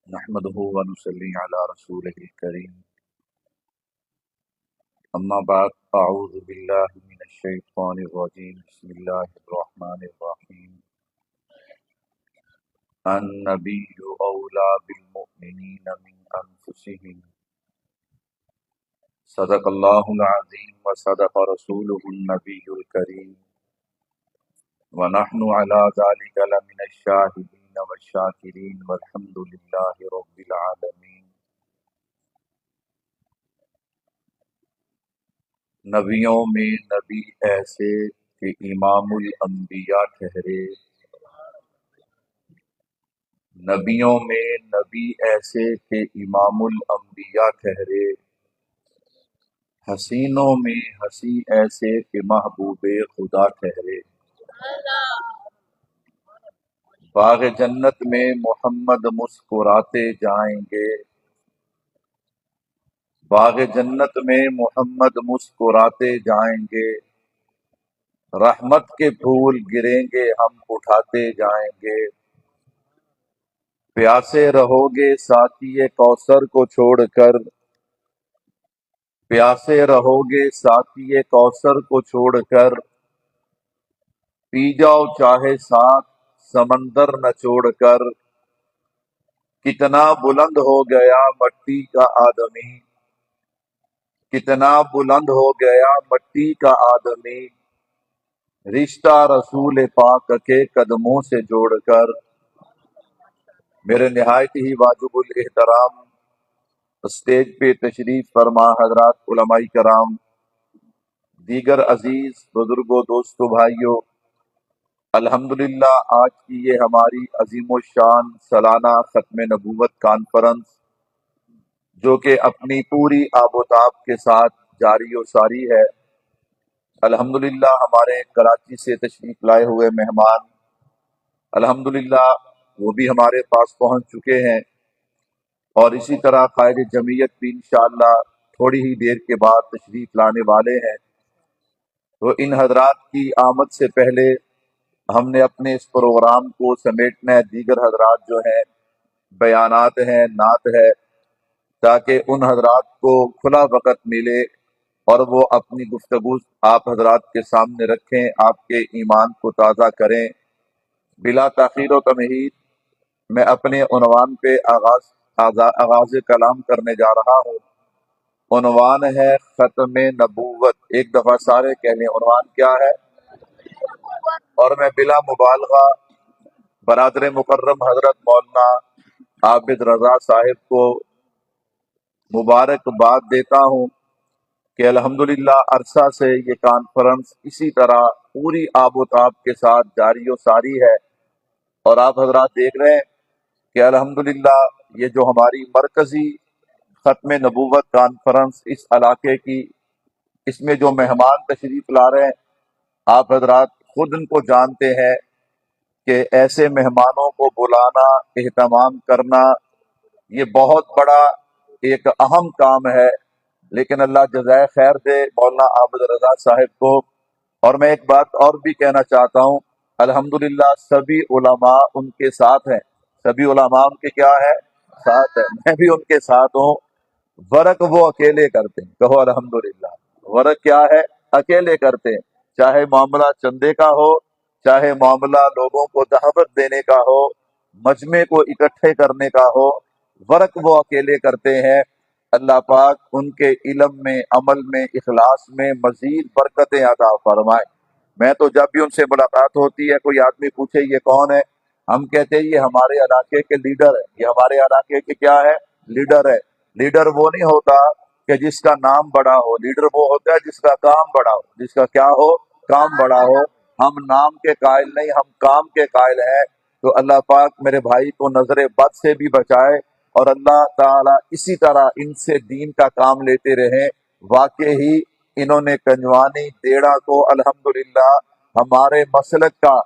نحمده ونصلي على رسوله الكريم أما بعد أعوذ بالله من الشيطان الرجيم بسم الله الرحمن الرحيم النبي أولى بالمؤمنين من أنفسهم صدق الله العظيم وصدق رسوله النبي الكريم ونحن على ذلك لمن الشاهدين والشاكرين والحمد لله رب العالمين۔ نبیوں میں نبی ایسے کہ امام الانبیاء ٹھہرے، نبیوں میں نبی ایسے کہ امام الانبیاء ٹھہرے، حسینوں میں ہنسی ایسے کہ محبوب خدا ٹھہرے۔ باغ جنت میں محمد مسکراتے جائیں گے، باغ جنت میں محمد مسکراتے جائیں گے، رحمت کے پھول گریں گے ہم اٹھاتے جائیں گے۔ پیاسے رہو گے ساقی کوثر کو چھوڑ کر، پیاسے رہو گے ساقی کوثر کو چھوڑ کر، پی جاؤ چاہے ساتھ سمندر نچوڑ کر۔ کتنا بلند ہو گیا مٹی کا آدمی، کتنا بلند ہو گیا مٹی کا آدمی، رشتہ رسول پاک کے قدموں سے جوڑ کر۔ میرے نہایت ہی واجب الاحترام اسٹیج پہ تشریف فرما حضرات علماء کرام، دیگر عزیز بزرگوں، دوستوں، بھائیوں، الحمدللہ آج کی یہ ہماری عظیم الشان سالانہ ختم نبوت کانفرنس، جو کہ اپنی پوری آب و تاب کے ساتھ جاری و ساری ہے۔ الحمدللہ ہمارے کراچی سے تشریف لائے ہوئے مہمان الحمدللہ وہ بھی ہمارے پاس پہنچ چکے ہیں، اور اسی طرح قائد جمعیت بھی انشاءاللہ تھوڑی ہی دیر کے بعد تشریف لانے والے ہیں۔ تو ان حضرات کی آمد سے پہلے ہم نے اپنے اس پروگرام کو سمیٹنا ہے، دیگر حضرات جو ہیں بیانات ہیں، نعت ہے، تاکہ ان حضرات کو کھلا وقت ملے اور وہ اپنی گفتگو آپ حضرات کے سامنے رکھیں، آپ کے ایمان کو تازہ کریں۔ بلا تاخیر و تمہید میں اپنے عنوان پہ آغاز کلام کرنے جا رہا ہوں۔ عنوان ہے ختم نبوت۔ ایک دفعہ سارے کہہ لیں، عنوان کیا ہے؟ اور میں بلا مبالغہ برادر مکرم حضرت مولانا عابد رضا صاحب کو مبارکباد دیتا ہوں کہ الحمدللہ عرصہ سے یہ کانفرنس اسی طرح پوری آب و تاب کے ساتھ جاری و ساری ہے، اور آپ حضرات دیکھ رہے ہیں کہ الحمدللہ یہ جو ہماری مرکزی ختم نبوت کانفرنس اس علاقے کی، اس میں جو مہمان تشریف لا رہے ہیں، آپ حضرات خود ان کو جانتے ہیں کہ ایسے مہمانوں کو بلانا، اہتمام کرنا، یہ بہت بڑا ایک اہم کام ہے۔ لیکن اللہ جزائے خیر دے مولانا عابد رضا صاحب کو۔ اور میں ایک بات اور بھی کہنا چاہتا ہوں، الحمدللہ سبھی علماء ان کے ساتھ ہیں، سبھی علماء ان کے کیا ہے؟ ساتھ ہیں، میں بھی ان کے ساتھ ہوں۔ ورک وہ اکیلے کرتے ہیں، کہو الحمدللہ۔ ورک کیا ہے؟ اکیلے کرتے ہیں، چاہے معاملہ چندے کا ہو، چاہے معاملہ لوگوں کو دعوت دینے کا ہو، مجمع کو اکٹھے کرنے کا ہو، ورک وہ اکیلے کرتے ہیں۔ اللہ پاک ان کے علم میں، عمل میں، اخلاص میں مزید برکتیں عطا فرمائے۔ میں تو جب بھی ان سے ملاقات ہوتی ہے، کوئی آدمی پوچھے یہ کون ہے، ہم کہتے ہیں یہ ہمارے علاقے کے لیڈر ہے، یہ ہمارے علاقے کے کیا ہے؟ لیڈر ہے۔ لیڈر وہ نہیں ہوتا کہ جس کا نام بڑا ہو، لیڈر وہ ہوتا ہے جس کا کام بڑا ہو، جس کا کیا ہو؟ کام بڑا ہو۔ ہم نام کے قائل نہیں، ہم کام کے قائل ہیں۔ تو اللہ پاک میرے بھائی کو نظر بد سے بھی بچائے، اور اللہ تعالیٰ اسی طرح ان سے دین کا کام لیتے رہے۔ واقع ہی انہوں نے کنجوانی دیڑا کو الحمدللہ ہمارے مسلک کا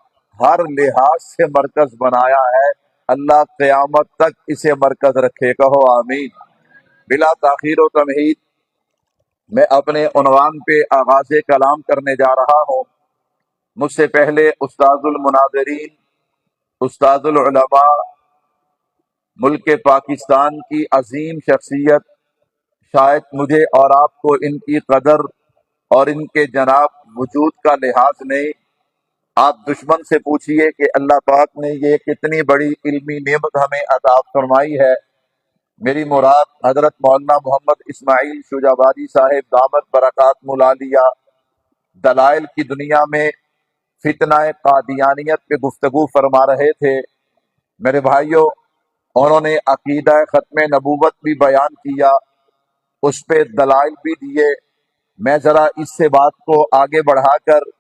ہر لحاظ سے مرکز بنایا ہے۔ اللہ قیامت تک اسے مرکز رکھے، کہو آمین۔ بلا تاخیر و تمہید میں اپنے عنوان پہ آغاز کلام کرنے جا رہا ہوں۔ مجھ سے پہلے استاد المناظرین، استاد العلماء، ملک پاکستان کی عظیم شخصیت، شاید مجھے اور آپ کو ان کی قدر اور ان کے جناب وجود کا لحاظ نہیں۔ آپ دشمن سے پوچھئے کہ اللہ پاک نے یہ کتنی بڑی علمی نعمت ہمیں عطا فرمائی ہے۔ میری مراد حضرت مولانا محمد اسماعیل شجابادی صاحب دامت برکات ملالیہ دلائل کی دنیا میں فتنہ قادیانیت پہ گفتگو فرما رہے تھے۔ میرے بھائیوں، انہوں نے عقیدہ ختم نبوت بھی بیان کیا، اس پہ دلائل بھی دیے۔ میں ذرا اس سے بات کو آگے بڑھا کر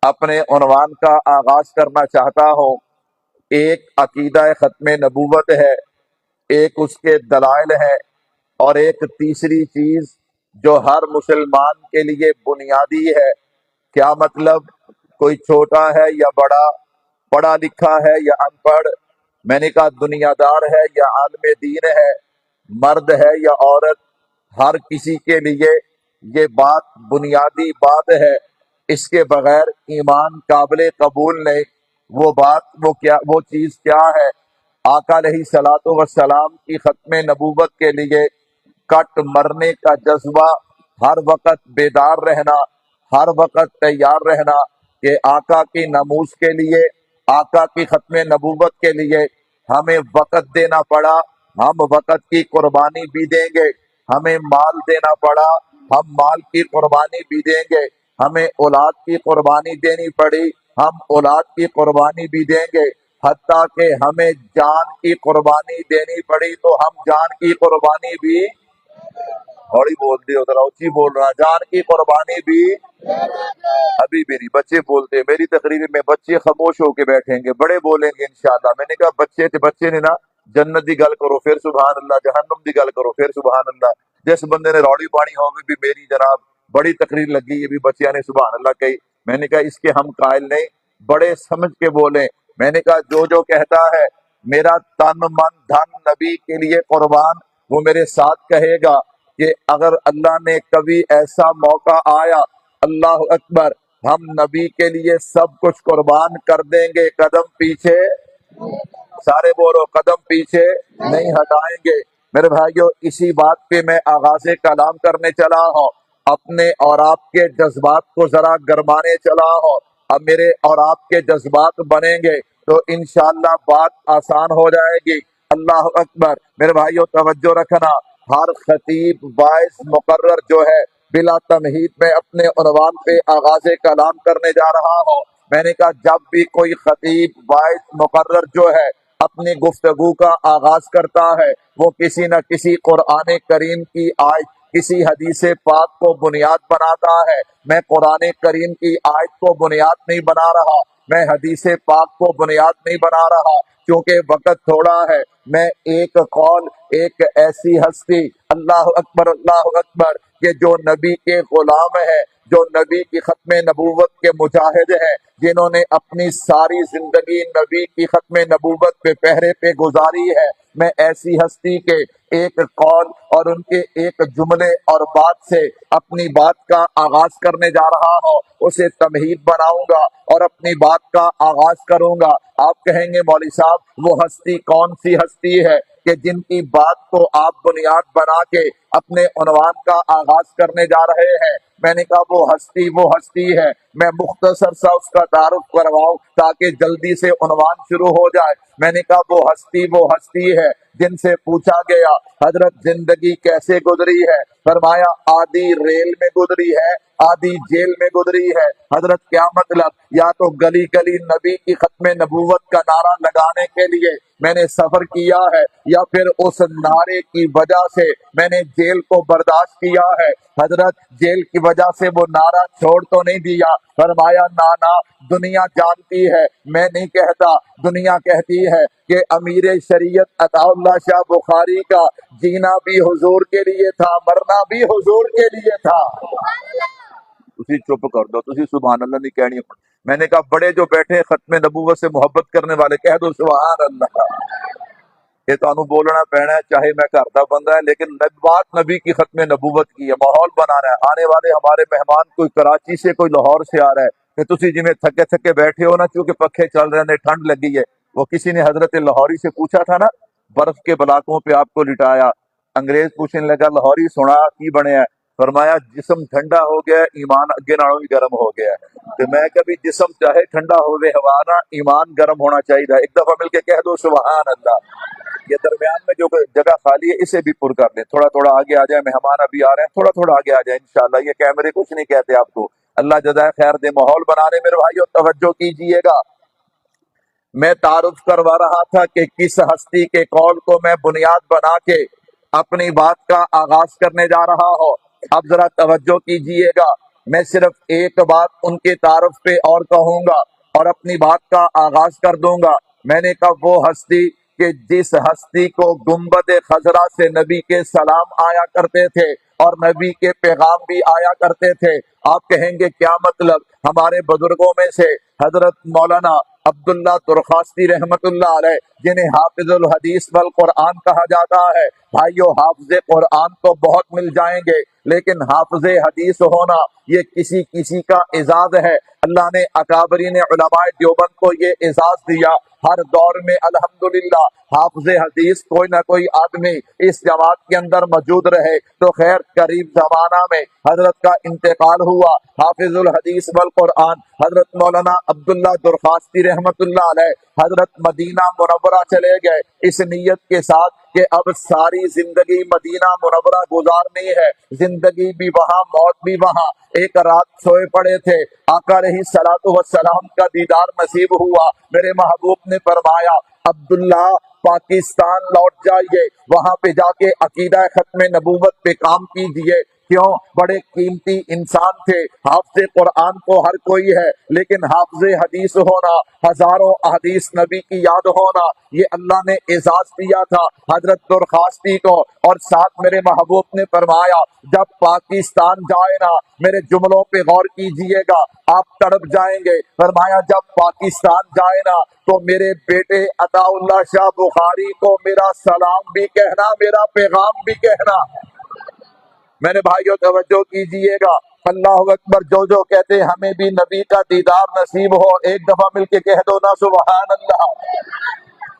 اپنے عنوان کا آغاز کرنا چاہتا ہوں۔ ایک عقیدہ ختم نبوت ہے، ایک اس کے دلائل ہے، اور ایک تیسری چیز جو ہر مسلمان کے لیے بنیادی ہے۔ کیا مطلب؟ کوئی چھوٹا ہے یا بڑا، پڑھا لکھا ہے یا ان پڑھ، میں نے کہا دنیا دار ہے یا عالم دین ہے، مرد ہے یا عورت، ہر کسی کے لیے یہ بات بنیادی بات ہے۔ اس کے بغیر ایمان قابل قبول نہیں۔ وہ بات وہ چیز کیا ہے؟ آقا علیہ الصلوۃ والسلام کی ختم نبوت کے لیے کٹ مرنے کا جذبہ، ہر وقت بیدار رہنا، ہر وقت تیار رہنا کہ آقا کی ناموس کے لیے، آقا کی ختم نبوت کے لیے ہمیں وقت دینا پڑا، ہم وقت کی قربانی بھی دیں گے۔ ہمیں مال دینا پڑا، ہم مال کی قربانی بھی دیں گے۔ ہمیں اولاد کی قربانی دینی پڑی، ہم اولاد کی قربانی بھی دیں گے۔ حتیٰ کہ ہمیں جان کی قربانی دینی پڑی تو ہم جان کی قربانی بھی، تھوڑی بول دی ادھر اونچی بول رہا، جان کی قربانی بھی ابھی بھی نہیں۔ بچے بولتے ہیں، میری تقریر میں بچے خاموش ہو کے بیٹھیں گے، بڑے بولیں گے انشاءاللہ۔ میں نے کہا بچے نے نا جنت دی گل کرو پھر سبحان اللہ، جہنم دی گل کرو پھر سبحان اللہ۔ جس بندے نے روڑی پانی ہوگی بھی میری جناب بڑی تقریر لگی، یہ بھی بچیاں نے سبحان اللہ کہی۔ میں نے کہا اس کے ہم قائل نہیں، بڑے سمجھ کے بولیں۔ میں نے کہا جو کہتا ہے میرا تن من دھن نبی کے لیے قربان، وہ میرے ساتھ کہے گا کہ اگر اللہ نے کبھی ایسا موقع آیا، اللہ اکبر، ہم نبی کے لیے سب کچھ قربان کر دیں گے، قدم پیچھے، سارے بولو قدم پیچھے نہیں ہٹائیں گے۔ میرے بھائیو، اسی بات پہ میں آغاز کلام کرنے چلا ہوں، اپنے اور آپ کے جذبات کو ذرا گرمانے چلا ہوں۔ اب میرے اور آپ کے جذبات بنیں گے تو انشاءاللہ بات آسان ہو جائے گی۔ اللہ اکبر۔ میرے بھائیو توجہ رکھنا، ہر خطیب باعث مقرر جو ہے بلا تمہید میں اپنے عنوان پہ آغاز کلام کرنے جا رہا ہوں۔ میں نے کہا جب بھی کوئی خطیب باعث مقرر جو ہے اپنی گفتگو کا آغاز کرتا ہے، وہ کسی نہ کسی قرآن کریم کی آیت، کسی حدیث پاک کو بنیاد بناتا ہے۔ میں قرآن کریم کی آیت کو بنیاد نہیں بنا رہا، میں حدیث پاک کو بنیاد نہیں بنا رہا، کیونکہ وقت تھوڑا ہے۔ میں ایک قول، ایک ایسی ہستی، اللہ اکبر، کہ جو نبی کے غلام ہے، جو نبی کی ختم نبوت کے مجاہد ہیں، جنہوں نے اپنی ساری زندگی نبی کی ختم نبوت پہ پہرے پہ گزاری ہے، میں ایسی ہستی کے ایک قول اور ان کے ایک جملے اور بات سے اپنی بات کا آغاز کرنے جا رہا ہوں، اسے تمہید بناؤں گا اور اپنی بات کا آغاز کروں گا۔ آپ کہیں گے مولوی صاحب وہ ہستی کون سی ہستی ہے کہ جن کی بات کو آپ بنیاد بنا کے اپنے عنوان کا آغاز کرنے جا رہے ہیں؟ میں نے کہا وہ ہستی ہے، میں مختصر سا اس کا تعارف کرواؤں تاکہ جلدی سے عنوان شروع ہو جائے۔ میں نے کہا وہ ہستی ہے جن سے پوچھا گیا حضرت زندگی کیسے گزری ہے، فرمایا آدھی ریل میں گزری ہے، آدھی جیل میں گزری ہے۔ حضرت کیا مطلب؟ یا تو گلی گلی نبی کی ختم نبوت کا نعرہ لگانے کے لیے میں نے سفر کیا ہے، یا پھر اس نعرے کی وجہ سے میں نے جیل کو برداشت کیا ہے۔ حضرت جیل کی وجہ سے وہ نعرہ چھوڑ تو نہیں دیا، فرمایا نانا دنیا جانتی ہے، میں نہیں کہتا، دنیا کہتی ہے کہ امیر شریعت عطا اللہ شاہ بخاری کا جینا بھی حضور کے لیے تھا، مرنا بھی حضور کے لیے تھا۔ تسی چپ کر دو، تسی سبحان اللہ نہیں کہنی۔ میں نے کہا بڑے جو بیٹھے ختم نبوت سے محبت کرنے والے کہہ دو سبحان اللہ۔ یہ تانوں بولنا پینا ہے، چاہے میں گھر دا بندہ ہے، لیکن بات نبی کی ختم نبوت کی ہے، ماحول بنانا ہے۔ آنے والے ہمارے مہمان کوئی کراچی سے، کوئی لاہور سے آ رہا ہے، کہ تسی جی میں تھکے تھکے بیٹھے ہو نا، چونکہ پکھے چل رہے ہیں، ٹھنڈ لگی ہے۔ وہ کسی نے حضرت لاہوری سے پوچھا تھا نا، برف کے بلاکوں پہ آپ کو لٹایا۔ انگریز پوچھنے لگا لاہوری سنا کی بنے ہے؟ فرمایا جسم ٹھنڈا ہو گیا، ایمان اگے نالوں بھی گرم ہو گیا۔ تو میں کبھی جسم چاہے ٹھنڈا ہوئے ہوا نا، ایمان گرم ہونا چاہیے۔ ایک دفعہ مل کے کہہ دو سبحان اللہ۔ یہ درمیان میں جو جگہ خالی ہے اسے بھی پر کر لیں، تھوڑا تھوڑا آگے آ جائیں، مہمان ابھی آ رہے ہیں، تھوڑا تھوڑا آگے آ جائیں انشاءاللہ۔ یہ کیمرے کچھ نہیں کہتے آپ کو، اللہ جزائے خیر دے۔ ماحول بنانے میرے بھائیو توجہ کیجئے گا۔ میں تعارف کروا رہا تھا کہ کس ہستی کے قول کو میں بنیاد بنا کے اپنی بات کا آغاز کرنے جا رہا ہوں۔ اب ذرا توجہ کیجئے گا، میں صرف ایک بات ان کے تعارف پہ اور کہوں گا اور اپنی بات کا آغاز کر دوں گا۔ میں نے کہا وہ ہستی کہ جس ہستی کو گنبد خضرا سے نبی کے سلام آیا کرتے تھے اور نبی کے پیغام بھی آیا کرتے تھے۔ آپ کہیں گے کیا مطلب؟ ہمارے بزرگوں میں سے حضرت مولانا عبداللہ درخواستی رحمت اللہ علیہ، جنہیں حافظ الحدیث والقرآن کہا جاتا ہے، بھائیو حافظ قرآن تو بہت مل جائیں گے، لیکن حافظ حدیث ہونا یہ کسی کسی کا اعزاز ہے۔ اللہ نے اکابرین علماء دیوبند کو یہ اعزاز دیا۔ ہر دور میں الحمدللہ حافظ حدیث کوئی نہ کوئی آدمی اس جماعت کے اندر موجود رہے۔ تو خیر قریب زمانہ میں حضرت کا انتقال ہوا، حافظ الحدیث والقرآن حضرت مولانا عبداللہ درخواستی رحمت اللہ علیہ حضرت مدینہ منورہ چلے گئے، اس نیت کے ساتھ کہ اب ساری زندگی مدینہ منورہ گزارنی ہے، زندگی بھی وہاں موت بھی وہاں۔ ایک رات سوئے پڑے تھے، آقا علیہ الصلوۃ والسلام کا دیدار نصیب ہوا۔ میرے محبوب نے فرمایا عبداللہ پاکستان لوٹ جائیے، وہاں پہ جا کے عقیدہ ختم نبوت پہ کام کیجئے۔ کیوں؟ بڑے قیمتی انسان تھے۔ حافظ قرآن کو ہر کوئی ہے، لیکن حافظ حدیث ہونا، ہزاروں احادیث نبی کی یاد ہونا، یہ اللہ نے اعزاز دیا تھا حضرت درخواستی کو۔ اور ساتھ میرے محبوب نے فرمایا جب پاکستان جائے نا، میرے جملوں پہ غور کیجئے گا، آپ تڑپ جائیں گے۔ فرمایا جب پاکستان جائے نا تو میرے بیٹے عطا اللہ شاہ بخاری کو میرا سلام بھی کہنا، میرا پیغام بھی کہنا۔ میرے بھائیوں توجہ کیجئے گا، اللہ اکبر۔ جو جو کہتے ہیں ہمیں بھی نبی کا دیدار نصیب ہو، ایک دفعہ مل کے کہہ دو نا سبحان اللہ۔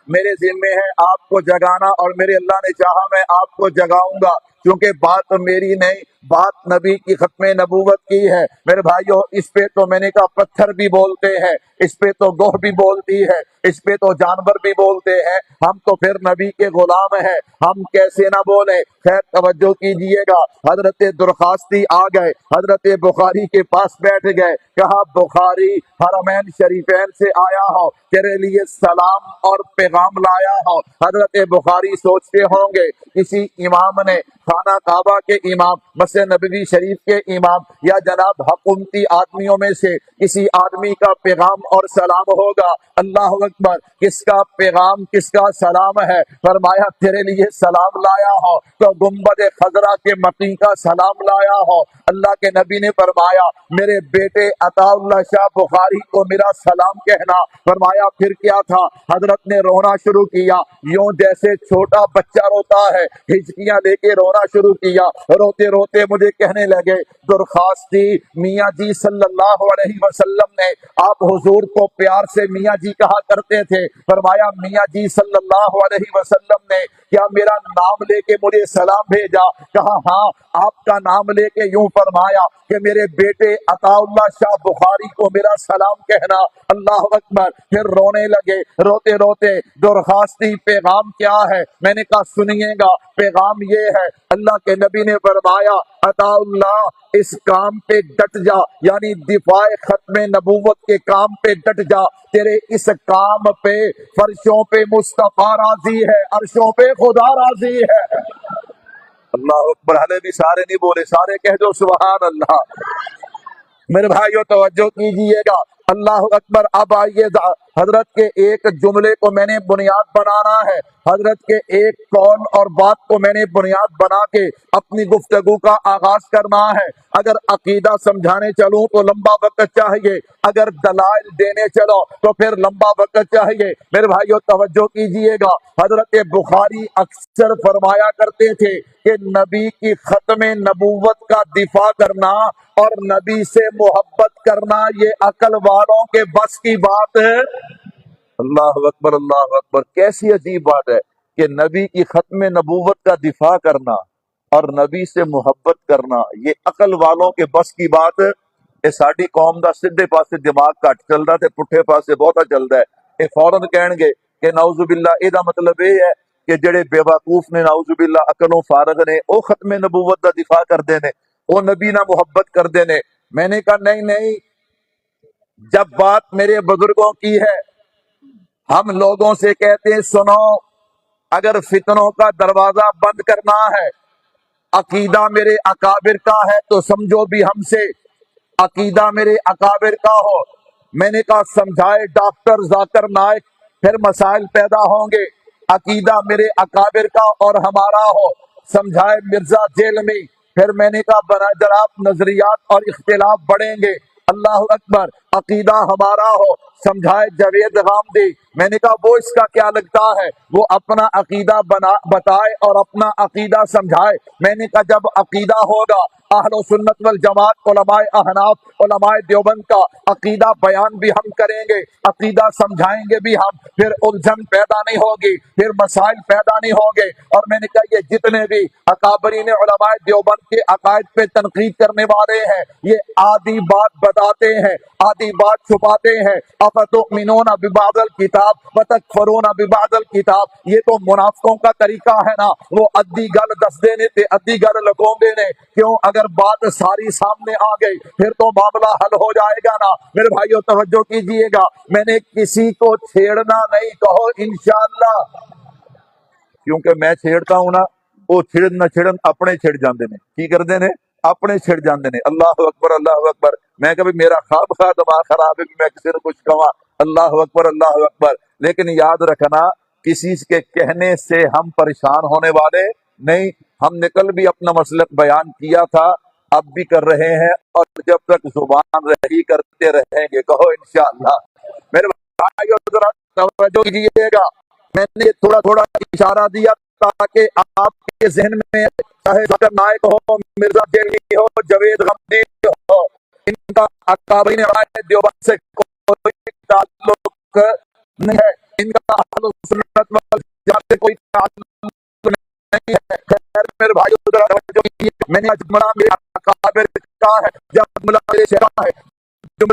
میرے ذمے ہے آپ کو جگانا، اور میرے اللہ نے چاہا میں آپ کو جگاؤں گا، کیونکہ بات میری نہیں، بات نبی کی ختم نبوت کی ہے۔ میرے بھائیو اس پہ تو میں نے کہا پتھر بھی بولتے ہیں، اس پہ تو گوہ بھی بولتی ہے، اس پہ تو جانور بھی بولتے ہیں، ہم تو پھر نبی کے غلام ہیں، ہم کیسے نہ بولیں۔ خیر توجہ کیجئے گا، حضرت درخواستی آ گئے، حضرت بخاری کے پاس بیٹھ گئے، کہا بخاری حرمین شریفین سے آیا ہوں، تیرے لیے سلام اور پیغام لایا ہوں۔ حضرت بخاری سوچتے ہوں گے کسی امام نے، خانہ کعبہ کے امام، مسجد نبوی شریف کے امام، یا جناب حکومتی آدمیوں میں سے کسی آدمی کا پیغام اور سلام ہوگا۔ اللہ اکبر، کس کا پیغام کس کا سلام ہے؟ فرمایا تیرے لیے سلام لایا ہوں، تو گنبد خضرا کے مقیم کا سلام لایا ہوں۔ اللہ کے نبی نے فرمایا میرے بیٹے عطا اللہ شاہ بخاری کو میرا سلام کہنا۔ فرمایا پھر کیا تھا؟ حضرت نے رونا شروع کیا، یوں جیسے چھوٹا بچہ روتا ہے، ہچکیاں لے کے رونا شروع کیا۔ روتے روتے مجھے کہنے لگے درخواستی میاں جی صلی اللہ علیہ وسلم نے، آپ حضور کو پیار سے میاں جی کہا کرتے تھے، فرمایا میاں جی صلی اللہ علیہ وسلم نے کیا میرا نام لے کے مجھے سلام بھیجا؟ کہا ہاں، آپ کا نام لے کے یوں فرمایا کہ میرے بیٹے عطا اللہ شاہ بخاری کو میرا سلام کہنا۔ اللہ اکبر، پھر رونے لگے، روتے روتے درخواستی پیغام کیا ہے؟ میں نے کہا سنیے گا، پیغام یہ ہے، اللہ کے نبی نے فرمایا عطا اللہ اس کام پہ ڈٹ جا، یعنی دفاع ختم نبوت کے کام پہ ڈٹ جا، تیرے اس کام پہ فرشوں پہ مصطفیٰ راضی ہے، عرشوں پہ خدا راضی ہے۔ اللہ اکبر، ہلے بھی سارے نہیں بولے، سارے کہہ دو سبحان اللہ۔ میرے بھائیو توجہ کیجئے گا، اللہ اکبر۔ اب آئیے حضرت کے ایک جملے کو میں نے بنیاد بنانا ہے، حضرت کے ایک قول اور بات کو میں نے بنیاد بنا کے اپنی گفتگو کا آغاز کرنا ہے۔ اگر عقیدہ سمجھانے چلوں تو لمبا وقت چاہیے، اگر دلائل دینے چلو تو پھر لمبا وقت چاہیے۔ میرے بھائیو توجہ کیجئے گا، حضرت بخاری اکثر فرمایا کرتے تھے کہ نبی کی ختم نبوت کا دفاع کرنا اور نبی سے محبت کرنا یہ عقل والوں کے بس کی بات ہے۔ اللہ اکبر، اللہ اکبر، کیسی عجیب بات ہے۔ کہ نبی کی ختم نبوت کا دفاع کرنا اور نبی سے محبت کرنا یہ عقل والوں کے بس کی بات ہے۔ ساری قوم دا سیدھے پاسے دماغ گھٹ چلدا تے پٹھے پاسے بہتا چلدا ہے۔ یہ فوراً کہن گے کہ نعوذ باللہ، یہ مطلب یہ ہے کہ جڑے بے وقوف نے نعوذ باللہ عقلوں فارغ نے وہ ختم نبوت دا دفاع کردے نے، وہ نبی نہ محبت کردے نے۔ میں نے کہا نہیں نہیں، جب بات میرے بزرگوں کی ہے، ہم لوگوں سے کہتے ہیں سنو، اگر فتنوں کا دروازہ بند کرنا ہے، عقیدہ میرے اکابر کا ہے تو سمجھو بھی ہم سے، عقیدہ میرے اکابر کا ہو۔ میں نے کہا سمجھائے ڈاکٹر ذاکر نائک، پھر مسائل پیدا ہوں گے۔ عقیدہ میرے اکابر کا اور ہمارا ہو، سمجھائے مرزا جیلمی، پھر میں نے کہا بنا جناب نظریات اور اختلاف بڑھیں گے۔ اللہ اکبر، عقیدہ ہمارا ہو، سمجھائے جاوید غامدی۔ میں نے کہا وہ اس کا کیا لگتا ہے، وہ اپنا عقیدہ بتائے اور اپنا عقیدہ سمجھائے۔ میں نے کہا جب عقیدہ ہوگا اہل سنت والجماعت علماء احناف علماء دیوبند کا عقیدہ بیان بھی ہم کریں گے، عقیدہ سمجھائیں گے بھی ہم، پھر الجھن پیدا نہیں ہوگی، پھر مسائل پیدا نہیں ہوں گے۔ اور میں نے کہا یہ جتنے بھی اکابرین علماء دیوبند کے عقائد پہ تنقید کرنے والے ہیں، یہ آدھی بات بتاتے ہیں، آدھی بات چھپاتے ہیں۔ افتؤمنون ببعض الکتاب وتکفرون ببعض الکتاب، یہ تو منافقوں کا طریقہ ہے نا، وہ ادھی گل دس دینے تے ادھی گل لگوں دینے۔ کیوں؟ اگر بات ساری سامنے آ گئی پھر تو معاملہ حل ہو جائے گا نا۔ میرے بھائیو توجہ کیجئے گا، میں نے کسی کو چھیڑنا نہیں، کہو انشاءاللہ، کیونکہ میں چھیڑتا ہوں نا، وہ چھڑن نہ چھڑن اپنے چھڑ جاندے نے۔ کی کردے نے؟ اپنے چھڑ جاندے نے۔ اللہ اکبر اللہ اکبر۔ میں کبھی میرا خواب خواہ دماغ خراب ہے بھی میں کسی نے کچھ کہا، اللہ اکبر اللہ اکبر۔ لیکن یاد رکھنا کسی کے کہنے سے ہم پریشان ہونے والے نہیں۔ ہم نے کل بھی اپنا مسلک بیان کیا تھا، اب بھی کر رہے ہیں، اور جب تک زبان رہی کرتے رہیں گے، کہو انشاءاللہ۔ میرے بھائیو ذرا توجہ کیجیے گا، میں نے تھوڑا تھوڑا اشارہ دیا تاکہ آپ کے ذہن میں چاہے ذاکر نائک ہو، مرزا جیلمی ہو، جاوید غامدی ہو، ان کا اکابرین علماء دیوبند سے کوئی تعلق نہیں ہے، ان کا اہل سنت والجماعت سے کوئی تعلق نہیں ہے۔ خیر میرے بھائیو ذرا توجہ کیجیے، میں نے اجملہ میرے اکابر کا ہے، جب ملا میرے شیخ ہے تو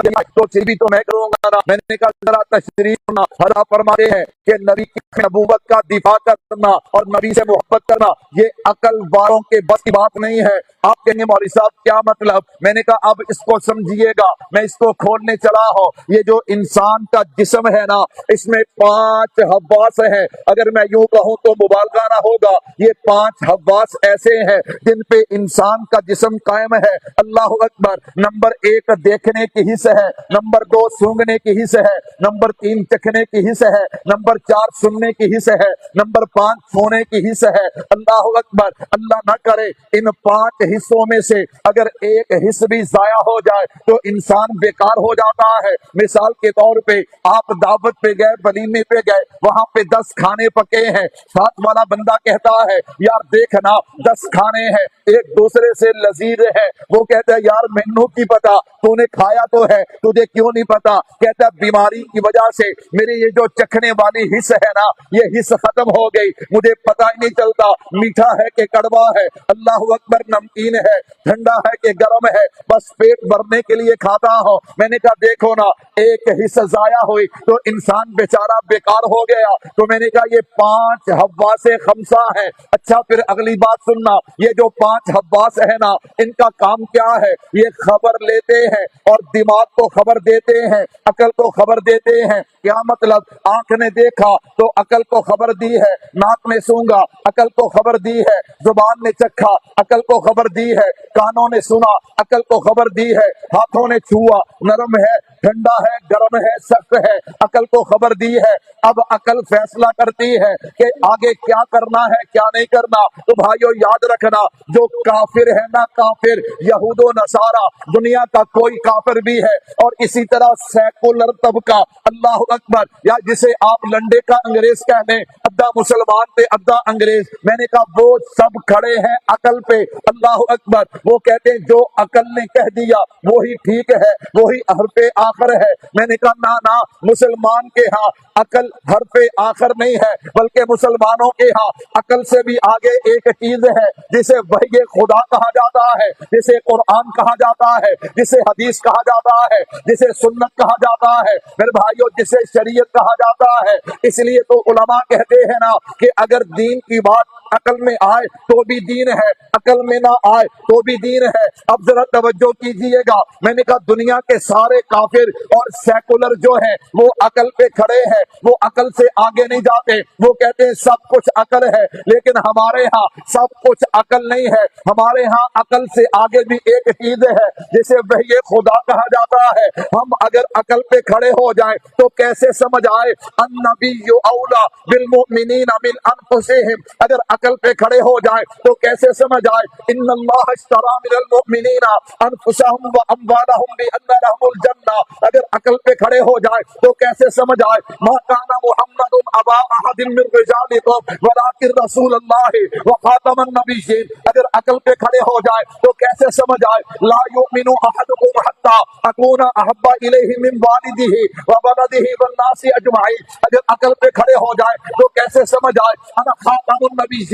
بھی تو میں کروں گا نا۔ میں نے کہا ذرا تشریف نہ ہرا فرماتے ہیں کہ نبی کی نبوت کا دفاع کرنا اور نبی سے محبت کرنا یہ عقل والوں کے بس کی بات نہیں ہے۔ آپ کہیں گے مولوی صاحب کیا مطلب؟ میں نے کہا اب اس کو سمجھیے گا، میں اس کو کھولنے چلا ہوں۔ یہ جو انسان کا جسم ہے نا، اس میں 5 حواس ہیں، اگر میں یوں کہوں تو مبالغہ نہ ہوگا۔ یہ 5 حواس ایسے ہیں جن پہ انسان کا جسم قائم ہے۔ اللہ اکبر۔ نمبر 1 دیکھنے کی حص ہے، نمبر 2 سونگنے کی حص ہے، نمبر 3 چکھنے کی حص ہے، نمبر 4 سننے کی حص ہے، نمبر 5 چھونے کی حص ہے۔ اللہ اکبر۔ اللہ نہ کرے ان 5 حصوں میں سے اگر ایک حص بھی ضائع ہو جائے تو انسان بیکار ہو جاتا ہے۔ مثال کے طور پہ آپ دعوت پہ گئے، ولیمے پہ گئے، وہاں پہ 10 کھانے پکے ہیں، ساتھ والا بندہ کہتا ہے یار دیکھنا 10 کھانے ہیں، ایک دوسرے سے لذیذ ہے، وہ کہتا ہے یار مینو کی پتا، تو نے کھایا تو ہے، تجھے کیوں نہیں پتا؟ کہتا ہے بیماری کی وجہ سے میرے یہ جو چکھنے والی حص ہے نا، یہ حص ختم ہو گئی، مجھے پتا ہی نہیں چلتا میٹھا ہے کہ کڑوا ہے، اللہ اکبر، نمکین ہے ٹھنڈا ہے کہ گرم ہے، بس پیٹ بھرنے کے لیے کھاتا ہوں۔ میں نے کہا دیکھو نا، ایک حص ضائع ہوئی تو انسان بیچارہ بیکار ہو گیا۔ تو میں نے کہا یہ 5 حواس خمسہ ہیں۔ اچھا پھر اگلی بات سننا، یہ جو 5 حواس ہے نا، ان کا کام کیا ہے؟ یہ خبر لیتے ہیں اور دماغ کو خبر دیتے ہیں، عقل کو خبر دیتے ہیں۔ کیا مطلب؟ آنکھ نے دیکھا تو عقل کو خبر دی ہے، ناک نے سونگا عقل کو خبر دی ہے، زبان نے چکھا عقل کو خبر دی ہے، کانوں نے سنا عقل کو خبر دی ہے، ہاتھوں نے چھوا نرم ہے ٹھنڈا ہے گرم ہے سخت ہے، عقل کو خبر دی ہے۔ اب عقل فیصلہ کرتی ہے کہ آگے کیا کرنا ہے کیا نہیں کرنا۔ تو بھائیو یاد رکھنا، جو کافر ہے نا کافر، یہود و نصارہ، دنیا کا کوئی کافر بھی ہے، اور اسی طرح سیکولر طبقہ، اللہ اکبر، یا جسے آپ لنڈے کا انگریز کہہ لیں، ادھا مسلمان تھے ادھا انگریز. میں نے کہا وہ سب کھڑے ہیں عقل پہ. اللہ اکبر. وہ کہتے ہیں جو عقل نے کہہ دیا وہی ٹھیک ہے, وہی حرف آخر ہے. میں نے کہا نہ مسلمان کے ہاں عقل حرف آخر نہیں ہے, بلکہ مسلمانوں کے ہاں عقل سے بھی آگے ایک چیز ہے جسے وحی خدا کہا جاتا ہے, جسے قرآن کہا جاتا ہے, جسے حدیث کہا جاتا ہے, جسے سنت کہا جاتا ہے, میرے بھائیوں جسے شریعت کہا جاتا ہے. اس لیے تو علماء کہتے ہیں نا کہ اگر دین کی بات عقل میں آئے تو بھی دین ہے, عقل میں نہ آئے تو بھی دین ہے. اب ذرا توجہ کیجئے گا, میں نے کہا دنیا کے سارے کافر اور سیکولر جو ہیں وہ عقل پہ کھڑے ہیں, وہ عقل سے آگے نہیں جاتے. وہ کہتے ہیں سب کچھ عقل ہے, لیکن ہمارے ہاں سب کچھ عقل نہیں ہے. ہمارے ہاں عقل سے آگے بھی ایک چیز ہے جسے وحی خدا کہا جاتا ہے. ہم اگر عقل پہ کھڑے ہو جائیں تو کیسے سمجھ آئے النبی اولا بالمؤمنین من انفسہم. اگر عقل پہ کھڑے ہو جائیں تو کیسے سمجھ آئے ان اللہ اشتری من المؤمنین انفسہم واموالہم بان لہم الجنہ. اگر عقل پہ کھڑے ہو جائے تو کیسے سمجھ آئے ما کان محمد ابا احد من رجالکم ولکن رسول اللہ وخاتم النبیین. اگر عقل پہ کھڑے ہو جائے تو کیسے سمجھ آئے لا یؤمن احدکم حتی اکون احب الیہ من والدہ وولدہ والناس اجمعین. اگر عقل پہ کھڑے ہو جائے تو کیسے سمجھ آئے انا خاتم النبیین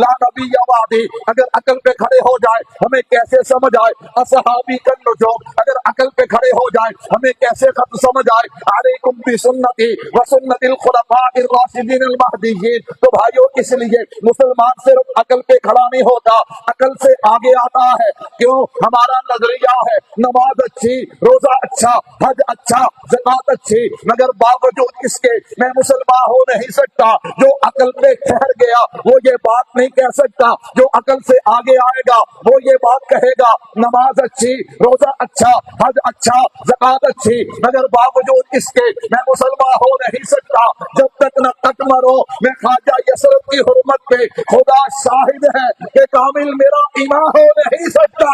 لا نبی بعدی. اگر عقل پہ کھڑے ہو جائے ہمیں کیسے سمجھ آئے اصحابی کالنجوم. اگر عقل پہ کھڑے ہو جائے ہمیں کیسے سمجھ آئے علیکم بسنتی وسنت الخلفاء الراشدین المہدیین. تو بھائیو اس لیے مسلمان صرف عقل پہ کھڑا نہیں ہوتا, عقل سے آگے آتا ہے. کیوں؟ ہمارا نظریہ ہے نماز اچھی, روزہ اچھا, حج اچھا, زکات اچھی, مگر باوجود اس کے میں مسلمان ہو نہیں سکتا. جو عقل پہ ٹھہر گیا وہ یہ بات نہیں کہہ سکتا, جو عقل سے آگے آئے گا وہ یہ بات کہے گا نماز اچھی, روزہ اچھا, حج اچھا, زکات اچھی, مگر باوجود اس کے میں مسلمان ہو نہیں سکتا. جب تک نہ تک مرو میں خواجہ یسرف کی حرمت پہ خدا شاہد ہے کہ کامل میرا ایمان ہو نہیں سکتا.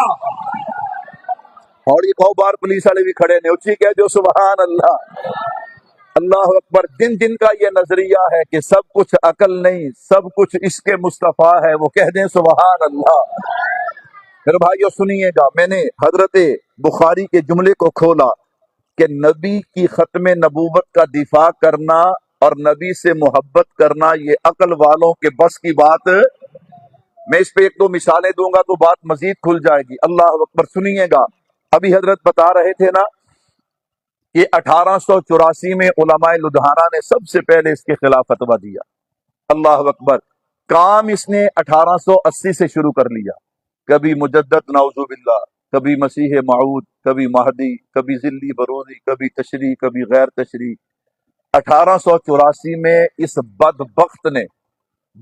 اور یہ بار پولیس والے بھی کھڑے نے, اچھی کہہ جو سبحان اللہ. اللہ اکبر. جن جن کا یہ نظریہ ہے کہ سب کچھ عقل نہیں سب کچھ اس کے مصطفیٰ ہے وہ کہہ دیں سبحان اللہ. میرے بھائیو سنیے گا, میں نے حضرت بخاری کے جملے کو کھولا کہ نبی کی ختم نبوت کا دفاع کرنا اور نبی سے محبت کرنا یہ عقل والوں کے بس کی بات. میں اس پہ ایک دو مثالیں دوں گا تو بات مزید کھل جائے گی. اللہ اکبر. سنیے گا, ابھی حضرت بتا رہے تھے نا کہ 1884 میں علماء لدھیانہ نے سب سے پہلے اس کے خلاف فتویٰ دیا. اللہ اکبر. کام اس نے 1880 سے شروع کر لیا. کبھی مجدد نعوذ باللہ, کبھی مسیح موعود, کبھی مہدی, کبھی ذلی بروزی, کبھی تشریح, کبھی غیر تشریح. 1884 میں اس بدبخت نے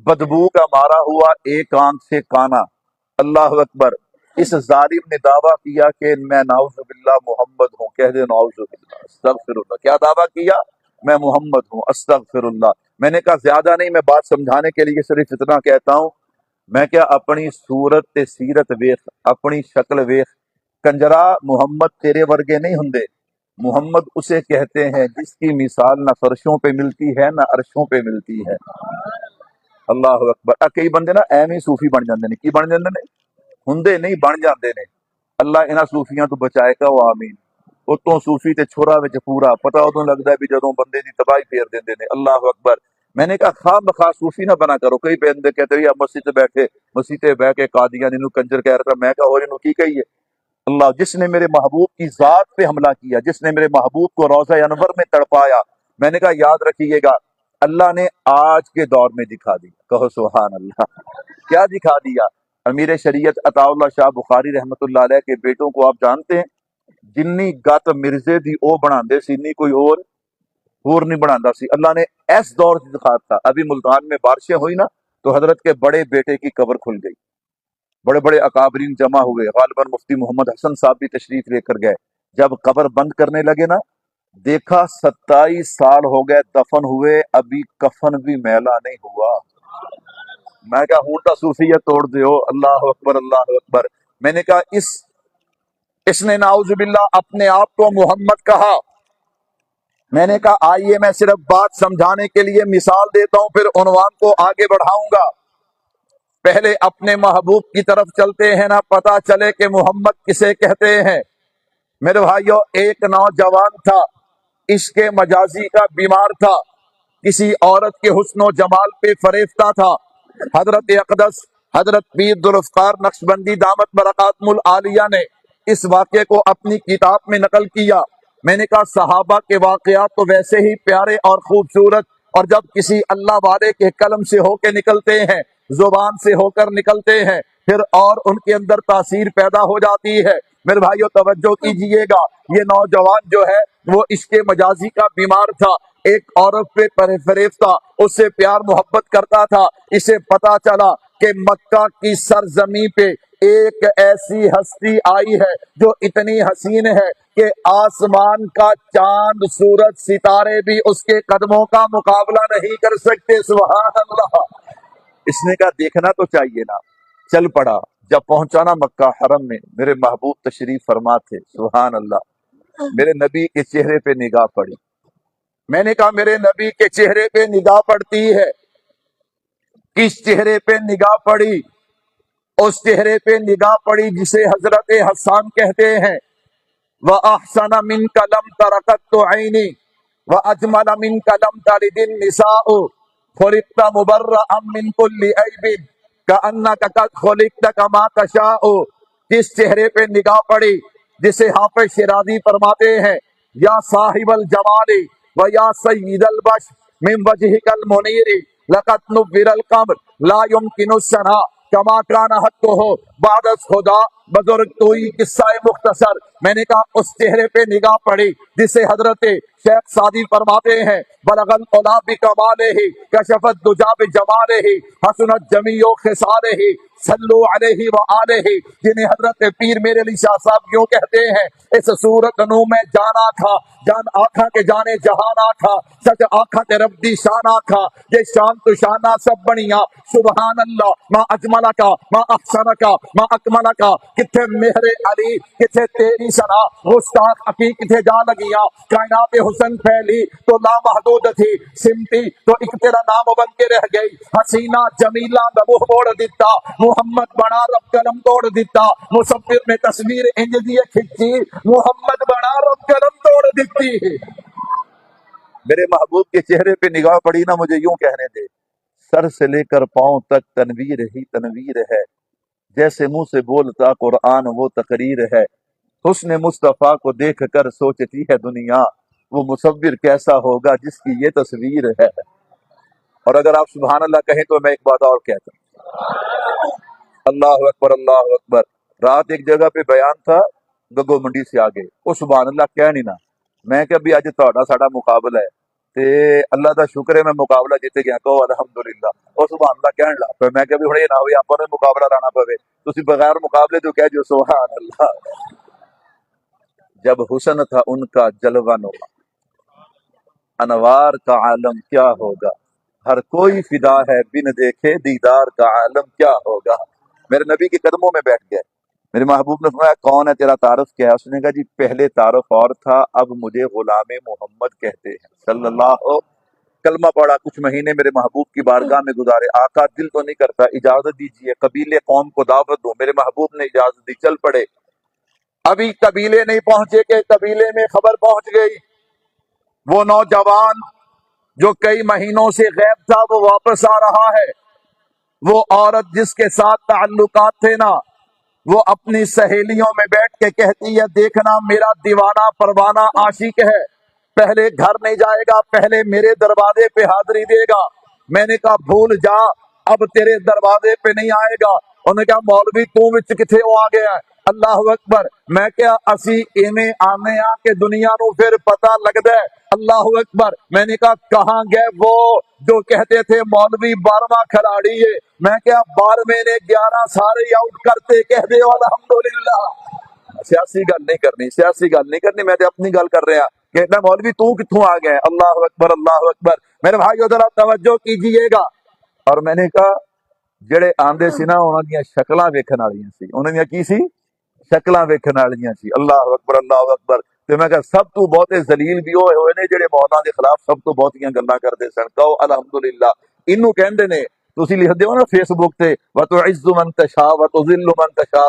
بدبو کا مارا ہوا ایک آنکھ سے کانا. اللہ اکبر. اس ظالم نے دعویٰ کیا کہ میں نعوذ باللہ محمد ہوں. کہہ دے نعوذ باللہ استغفر اللہ. کیا دعویٰ کیا؟ میں محمد ہوں. استغفر اللہ. میں نے کہا زیادہ نہیں, میں بات سمجھانے کے لیے صرف اتنا کہتا ہوں. میں کیا اپنی صورت تے سیرت ویخ, اپنی شکل ویخ. کنجرا محمد تیرے ورگے نہیں ہندے. محمد اسے کہتے ہیں جس کی مثال نہ فرشوں پہ ملتی ہے نہ عرشوں پہ ملتی ہے. اللہ اکبر. کئی بندے نا ایویں صوفی بن جاندے نے. کی بن جاندے نے؟ ہندے نہیں بن جاندے نے. اللہ انہاں صوفیاں تو بچائے گا, وہ آمین. اتوں صوفی تے چھوڑا وچ پورا پتہ ادوں لگدا ہے بھی جدوں بندے دی تباہی پھیر دیندے نے. اللہ اکبر. میں نے کہا خواہ بخواہ صوفی نہ بنا کرو. کئی بندے کہتے ہیں مسجد تے بیٹھے, مسجد تے بیٹھ کے قادیانی نو کنجر کہہ رہا تھا. میں کہا اور انہوں کی کہیے؟ اللہ جس نے میرے محبوب کی ذات پہ حملہ کیا, جس نے میرے محبوب کو روضہ انور میں تڑپایا, میں نے کہا یاد رکھیے گا اللہ نے آج کے دور میں دکھا دیا. کہو سبحان اللہ. کیا دکھا دیا؟ امیر شریعت عطا اللہ شاہ بخاری رحمت اللہ علیہ کے بیٹوں کو آپ جانتے ہیں, جنی گت مرزے دی او بناندے سی نہیں کوئی اور نہیں بناندا سی. اللہ نے اس دور سے دکھا تھا. ابھی ملتان میں بارشیں ہوئی نا تو حضرت کے بڑے بیٹے کی قبر کھل گئی. بڑے بڑے اکابرین جمع ہوئے. غالباً مفتی محمد حسن صاحب بھی تشریف لے کر گئے. جب قبر بند کرنے لگے نا, دیکھا 27 سال ہو گئے دفن ہوئے, ابھی کفن بھی میلا نہیں ہوا. میں کہا ہوں تو صوفیت توڑ دیو. اللہ اکبر. اللہ اکبر. میں نے کہا اس نے نعوذ باللہ اپنے آپ کو محمد کہا. میں نے کہا آئیے میں صرف بات سمجھانے کے لیے مثال دیتا ہوں، پھر عنوان کو آگے بڑھاؤں گا۔ پہلے اپنے محبوب کی طرف چلتے ہیں، نہ پتا چلے کہ محمد کسے کہتے ہیں۔ میرے بھائیو، ایک نوجوان تھا، عشق مجازی کا بیمار تھا، کسی عورت کے حسن و جمال پہ فریفتہ تھا۔ حضرت اقدس حضرت پیر ذوالفقار نقشبندی دامت برکاتہم العالیہ نے اس واقعے کو اپنی کتاب میں نقل کیا۔ میں نے کہا صحابہ کے واقعات تو ویسے ہی پیارے اور خوبصورت، اور جب کسی اللہ والے کے قلم سے ہو کے نکلتے ہیں، زبان سے ہو کر نکلتے ہیں، پھر اور ان کے اندر تاثیر پیدا ہو جاتی ہے۔ میرے بھائیو توجہ کیجئے گا، یہ نوجوان جو ہے وہ عشق مجازی کا بیمار تھا، ایک عورت پہ فریفتہ، اس سے پیار محبت کرتا تھا۔ اسے پتا چلا کہ مکہ کی سرزمین پہ ایک ایسی ہستی آئی ہے جو اتنی حسین ہے کہ آسمان کا چاند سورج ستارے بھی اس کے قدموں کا مقابلہ نہیں کر سکتے۔ سبحان اللہ۔ اس نے کہا دیکھنا تو چاہیے نا، چل پڑا۔ جب پہنچا نا مکہ حرم میں، میرے محبوب تشریف فرما تھے، سبحان اللہ، میرے نبی کے چہرے پہ نگاہ پڑی۔ میں نے کہا میرے نبی کے چہرے پہ نگاہ پڑتی ہے، کس چہرے پہ نگاہ پڑی؟ اس چہرے پہ نگاہ پڑی جسے حضرت حسان کہتے ہیں، وَأَحْسَنَ مِنْكَ لَمْ تَرَ قَطُّ عَيْنِي وَأَجْمَلَ مِنْكَ لَمْ تَلِدِ النِّسَاءُ خُلِقْتَ مُبَرَّأً مِنْ كُلِّ عَيْبٍ كَأَنَّكَ قَدْ خُلِقْتَ كَمَا تَشَاءُ۔ کس چہرے پہ نگاہ پڑی جسے حافظ شیرازی فرماتے ہیں، یا صاحب الجمال و یا سید البشر من وجهك المنیر لقد نور القمر لا يمكن السنا کما کان حقہ بعد خدا۔ بزرگ توئی قصہ مختصر۔ میں نے کہا اس چہرے پہ نگاہ پڑی جسے حضرت شیخ سعدی فرماتے ہیں، بلغ العلا بکمالہ کشف الدجی بجمالہ حسنت جمیع خصالہ صلو علیہ وآلہ، جنہیں حضرت پیر میرے علی شاہ صاحب کیوں کہتے ہیں، اس صورت نو میں جانا تھا، جان آکھا کے جانے جہانا تھا، سچ آکھا تے رب دی شانا تھا، یہ شان تو شانہ سب بنیا۔ سبحان اللہ، ما اجملہ کا، ما احسنہ کا، ما اکملہ کا، کتھے مہر علی، کتھے تیری سنا، گستاخ عقی کتھے جا لگیاں، کائنات حسن پھیلی تو لامحدود تھی، سمٹی تو ایک تیرا نام بن کے رہ گئی، حسینہ جمیلہ نبو موڑ دیتا، محمد بڑا رب قلم توڑ دیتا، مصور میں تصویر انج دیے کھچی، محمد بڑا رب قلم توڑ دیتی۔ میرے محبوب کے چہرے پہ نگاہ پڑی نا، مجھے یوں کہنے دے، سر سے لے کر پاؤں تک تنویر ہی تنویر ہے، جیسے منہ سے بولتا قرآن وہ تقریر ہے، حسن مصطفیٰ کو دیکھ کر سوچتی ہے دنیا، وہ مصور کیسا ہوگا جس کی یہ تصویر ہے۔ اور اگر آپ سبحان اللہ کہیں تو میں ایک بات اور کہتا ہوں، اللہ اکبر اللہ اکبر۔ رات ایک جگہ پہ بیان تھا گگو منڈی سے آگے، وہ سبحان اللہ کہہ نہیں نا، میں کہ ابھی اج تہاڈا ساڈا مقابلہ ہے تے اللہ دا شکر ہے میں مقابلہ جیت گیا، کہو الحمدللہ۔ اور سبحان اللہ کہن لگ پے، میں کہ بھی ہن یہ نہ ہوئی آپاں نوں مقابلہ لانا پوے، تسی بغیر مقابلے تو کہہ جو سبحان اللہ۔ جب حسن تھا ان کا جلوہ نما، انوار کا عالم کیا ہوگا، ہر کوئی فدا ہے بن دیکھے دیدار کا عالم کیا ہوگا۔ میرے نبی کے قدموں میں بیٹھ گئے، میرے محبوب نے فرمایا کون ہے تیرا تعارف کیا ہے؟ اس نے کہا جی پہلے تعارف اور تھا، اب مجھے غلام محمد کہتے ہیں صلی اللہ۔ کلمہ پڑھا، کچھ مہینے میرے محبوب کی بارگاہ میں گزارے، آقا دل تو نہیں کرتا، اجازت دیجیے قبیلے قوم کو دعوت دو۔ میرے محبوب نے اجازت دی، چل پڑے۔ ابھی قبیلے نہیں پہنچے کہ قبیلے میں خبر پہنچ گئی، وہ نوجوان جو کئی مہینوں سے غیب تھا وہ واپس آ رہا ہے۔ وہ عورت جس کے ساتھ تعلقات تھے نا، وہ اپنی سہیلیوں میں بیٹھ کے کہتی ہے دیکھنا میرا دیوانہ پروانہ عاشق ہے، پہلے گھر نہیں جائے گا، پہلے میرے دروازے پہ حاضری دے گا۔ میں نے کہا بھول جا، اب تیرے دروازے پہ نہیں آئے گا۔ انہوں نے کہا مولوی تو وچ کتھے وہ آ گیا ہے؟ اللہ اکبر۔ میں کیا اسی ایویں آنے آ کے دنیا نو پھر پتہ لگدا ہے۔ اللہ اکبر۔ میں نے کہا کہاں گئے وہ جو کہتے تھے مولوی 12واں کھلاڑی ہے؟ میں کیا 12ویں نے 11 سارے آؤٹ کرتے کہہ دے الحمدللہ۔ سیاسی گل نہیں کرنی، سیاسی گل نہیں کرنی، میں تے اپنی گل کر رہا کہ مولوی تو کتھوں آ گیا؟ اللہ اکبر اللہ اکبر۔ میرے بھائیو ذرا توجہ کیجئے گا۔ اور میں نے کہا جڑے آندے سی نا انہاں دیاں شکلاں ویکھن والیاں سی، انہاں دیاں کی سی؟ شکلاں ویکھن والیاں سی۔ اللہ اکبر اللہ اکبر۔ ਤੇ ਮੈਂ ਕਿਹਾ ਸਭ ਤੋਂ ਬਹੁਤੇ ਜ਼ਲੀਲ ਵੀ ਉਹ ਹੋਏ ਨੇ ਜਿਹੜੇ ਮੌਲਾ ਦੇ ਖਿਲਾਫ ਸਭ ਤੋਂ ਬਹੁਤੀਆਂ ਗੱਲਾਂ ਕਰਦੇ ਸਨ। ਕਹੋ ਅਲਹਮਦੁਲਿਲਾ। ਇਹਨੂੰ ਕਹਿੰਦੇ ਨੇ, ਤੁਸੀਂ ਲਿਖਦੇ ਹੋ ਨਾ ਫੇਸਬੁੱਕ ਤੇ ਵਤੁਇਜ਼ੁ ਮਨ ਤਸ਼ਾ ਵਤੁਜ਼ਿਲੁ ਮਨ ਤਸ਼ਾ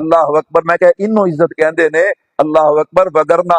ਅੱਲਾਹੁ ਅਕਬਰ। ਮੈਂ ਕਿਹਾ ਇਹਨੂੰ ਇੱਜ਼ਤ ਕਹਿੰਦੇ ਨੇ, ਅੱਲਾਹੁ ਅਕਬਰ। ਵਗਰਨਾ